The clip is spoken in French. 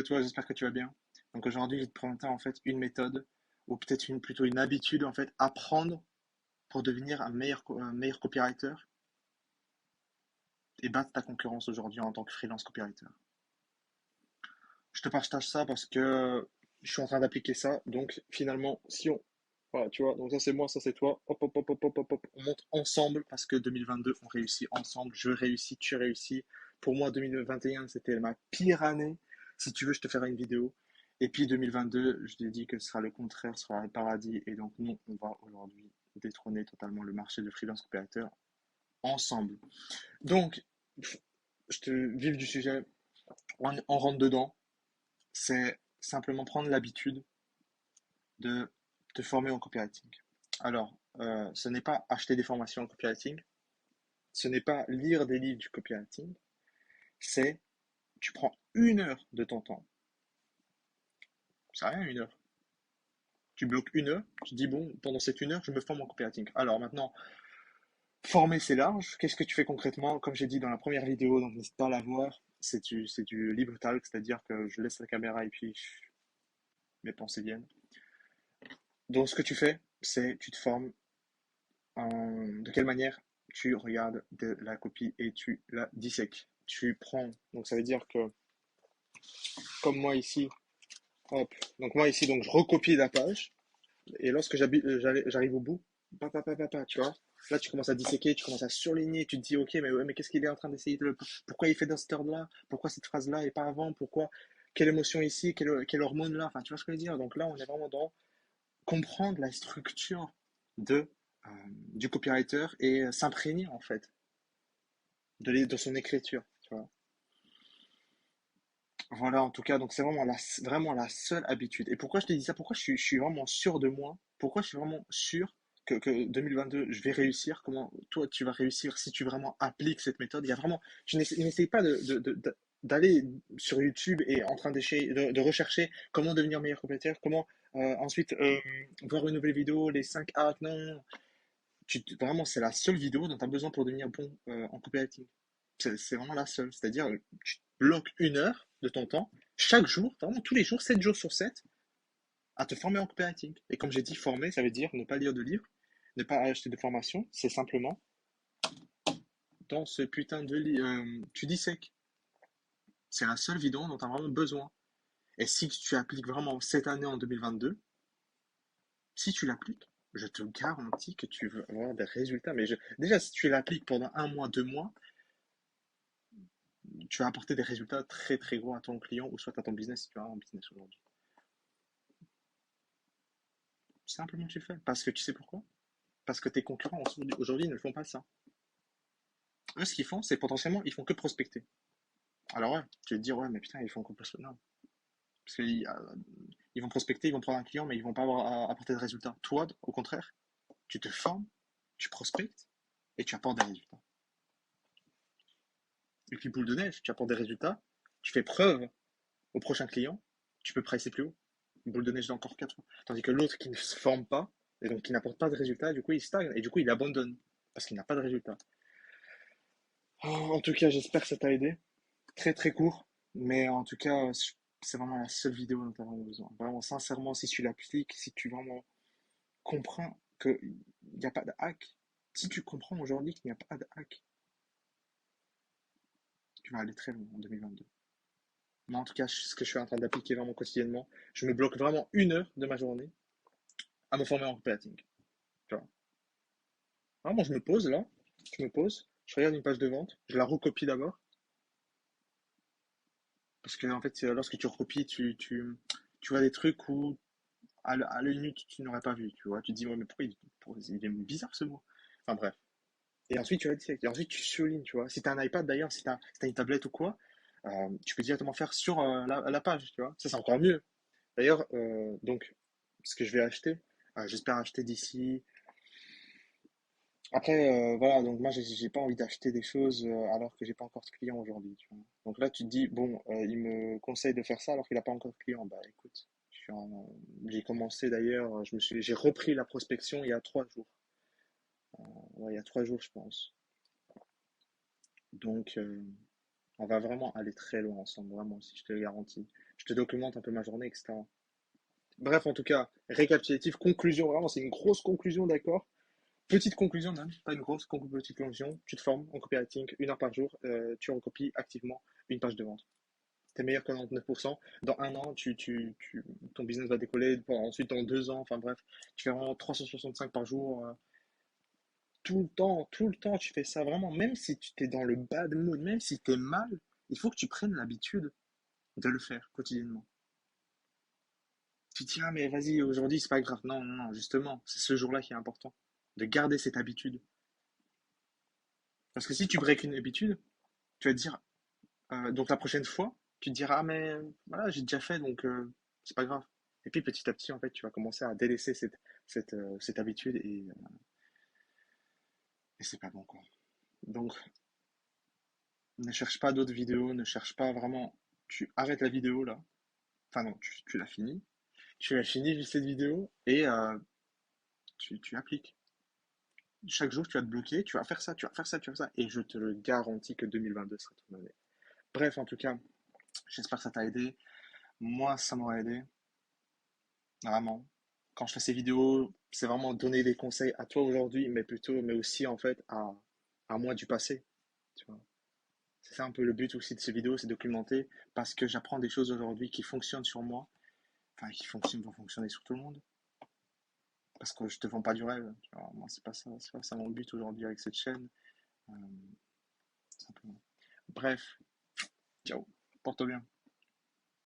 toi, j'espère que tu vas bien. Donc aujourd'hui, je vais te présenter en fait une méthode, ou peut-être plutôt une habitude en fait, à prendre pour devenir un meilleur copywriter et battre ta concurrence aujourd'hui en tant que freelance copywriter. Je te partage ça parce que je suis en train d'appliquer ça. Donc finalement, si on... Voilà, tu vois, donc ça c'est moi, ça c'est toi. Hop, hop, hop, hop, hop, hop, hop. On monte ensemble parce que 2022, on réussit ensemble. Je réussis, tu réussis. Pour moi, 2021, c'était ma pire année. Si tu veux, je te ferai une vidéo. Et puis 2022, je t'ai dit que ce sera le contraire, ce sera le paradis. Et donc, nous, on va aujourd'hui détrôner totalement le marché de freelance copywriter ensemble. Donc, je te vif du sujet, on rentre dedans. C'est simplement prendre l'habitude de te former en copywriting. Alors, ce n'est pas acheter des formations en copywriting, ce n'est pas lire des livres du copywriting, c'est tu prends une heure de ton temps. C'est rien, une heure. Tu bloques une heure, tu dis bon, pendant cette une heure, je me forme en copywriting. Alors maintenant, former c'est large. Qu'est-ce que tu fais concrètement? Comme j'ai dit dans la première vidéo, donc n'hésite pas à la voir, c'est du libre talk, c'est-à-dire que je laisse la caméra et puis mes pensées viennent. Donc ce que tu fais, c'est tu te formes. De quelle manière tu regardes de la copie et tu la dissèques. Tu prends, donc ça veut dire que, comme moi ici, hop, donc moi ici, donc je recopie la page, et lorsque j'arrive au bout, tu vois, là tu commences à disséquer, tu commences à surligner, tu te dis, ok, mais, ouais, mais qu'est-ce qu'il est en train d'essayer de, pourquoi il fait dans cet ordre-là, pourquoi cette phrase-là et pas avant, pourquoi, quelle émotion ici, quelle hormone là, enfin, tu vois ce que je veux dire. Donc là, on est vraiment dans comprendre la structure de, du copywriter et s'imprégner en fait de son écriture. Tu vois. Voilà, en tout cas, donc c'est vraiment la seule habitude. Et pourquoi je te dis ça? Pourquoi je suis vraiment sûr de moi? Pourquoi je suis vraiment sûr que 2022, je vais réussir? Comment toi, tu vas réussir si tu vraiment appliques cette méthode? Il y a vraiment, tu n'essayes pas d'aller sur YouTube et en train de rechercher comment devenir meilleur compétiteur, comment ensuite voir une nouvelle vidéo, les 5 hacks. Non, non, non. Vraiment, c'est la seule vidéo dont tu as besoin pour devenir bon en copywriting. C'est vraiment la seule. C'est-à-dire, tu bloques une heure de ton temps, chaque jour, vraiment tous les jours, 7 jours sur 7, à te former en copywriting. Et comme j'ai dit, former, ça veut dire ne pas lire de livres, ne pas acheter de formation, c'est simplement dans ce putain de livre, tu dissèques. C'est la seule vidéo dont tu as vraiment besoin. Et si tu appliques vraiment cette année en 2022, si tu l'appliques, je te garantis que tu vas avoir des résultats. Déjà, si tu l'appliques pendant un mois, 2 mois, tu vas apporter des résultats très très gros à ton client ou soit à ton business si tu as un business aujourd'hui. Simplement tu le fais. Parce que tu sais pourquoi? Parce que tes concurrents aujourd'hui ne font pas ça. Eux, ce qu'ils font, c'est potentiellement, ils font que prospecter. Alors ouais, tu vas te dire, ouais, mais putain, ils font que prospecter. Non. Parce qu'ils vont prospecter, ils vont prendre un client, mais ils vont pas avoir à apporter de résultats. Toi, au contraire, tu te formes, tu prospectes et tu apportes des résultats. Et puis boule de neige, tu apportes des résultats, tu fais preuve au prochain client, tu peux pricer plus haut. Une boule de neige d'encore 4 fois. Tandis que l'autre qui ne se forme pas, et donc qui n'apporte pas de résultats, du coup il stagne, et du coup il abandonne, parce qu'il n'a pas de résultats. En tout cas, j'espère que ça t'a aidé. Très très court, mais en tout cas, c'est vraiment la seule vidéo dont tu as vraiment besoin. Vraiment, sincèrement, si tu l'appliques, si tu vraiment comprends qu'il n'y a pas de hack, si tu comprends aujourd'hui qu'il n'y a pas de hack, tu vas aller très loin en 2022. Moi, en tout cas, ce que je suis en train d'appliquer vraiment quotidiennement, je me bloque vraiment une heure de ma journée à me former en copywriting. Tu vois. Vraiment, je me pose là, je me pose, je regarde une page de vente, je la recopie d'abord, parce que en fait, lorsque tu recopies, tu vois des trucs où à l'œil nu, tu n'aurais pas vu, tu vois. Tu te dis, ouais, mais il est bizarre ce mot. Enfin bref. Et ensuite, tu vas dire, et ensuite, tu soulignes, tu vois. Si tu as un iPad d'ailleurs, si t'as une tablette ou quoi, tu peux directement faire sur la page, tu vois. Ça, c'est encore mieux. D'ailleurs, donc, ce que je vais acheter, j'espère acheter d'ici. Après, voilà, donc moi, j'ai pas envie d'acheter des choses alors que j'ai pas encore de client aujourd'hui, tu vois. Donc là, tu te dis, bon, il me conseille de faire ça alors qu'il a pas encore de client. Bah écoute, j'ai commencé d'ailleurs, j'ai repris la prospection il y a 3 jours. Ouais, il y a 3 jours, je pense. Donc, on va vraiment aller très loin ensemble, vraiment, si je te le garantis. je te documente un peu ma journée, etc. Bref, en tout cas, récapitulatif, conclusion, vraiment, c'est une grosse conclusion, d'accord? Petite conclusion, même, pas une grosse, petite conclusion. Tu te formes en copywriting 1 heure par jour, tu recopies activement une page de vente. T'es meilleur que 99%. Dans un an, ton business va décoller. Bon, ensuite, dans 2 ans, enfin bref, tu fais vraiment 365 par jour. Tout le temps, tu fais ça vraiment. Même si tu t'es dans le bad mood, même si t'es mal, il faut que tu prennes l'habitude de le faire quotidiennement. Tu te dis, ah, mais vas-y, aujourd'hui, c'est pas grave. Non, non, non, justement, c'est ce jour-là qui est important. De garder cette habitude. Parce que si tu breaks une habitude, tu vas te dire, donc la prochaine fois, tu te diras, ah, mais voilà, j'ai déjà fait, donc c'est pas grave. Et puis petit à petit, en fait, tu vas commencer à délaisser cette habitude et c'est pas bon, quoi. Donc, ne cherche pas d'autres vidéos, ne cherche pas vraiment. Tu arrêtes la vidéo là. Enfin, non, tu l'as fini. Tu as fini cette vidéo et tu appliques. Chaque jour, tu vas te bloquer, tu vas faire ça, tu vas faire ça, tu vas faire ça. Et je te le garantis que 2022 sera ton année. Bref, en tout cas, j'espère que ça t'a aidé. Moi, ça m'aurait aidé, vraiment. Quand je fais ces vidéos, c'est vraiment donner des conseils à toi aujourd'hui, mais aussi en fait à moi du passé. Tu vois. C'est ça un peu le but aussi de ces vidéos, c'est documenter parce que j'apprends des choses aujourd'hui qui fonctionnent sur moi, enfin qui fonctionnent, vont fonctionner sur tout le monde. Parce que je te vends pas du rêve. Tu vois. Moi, c'est pas ça mon but aujourd'hui avec cette chaîne. Euh, Simplement. Bref, ciao, porte bien.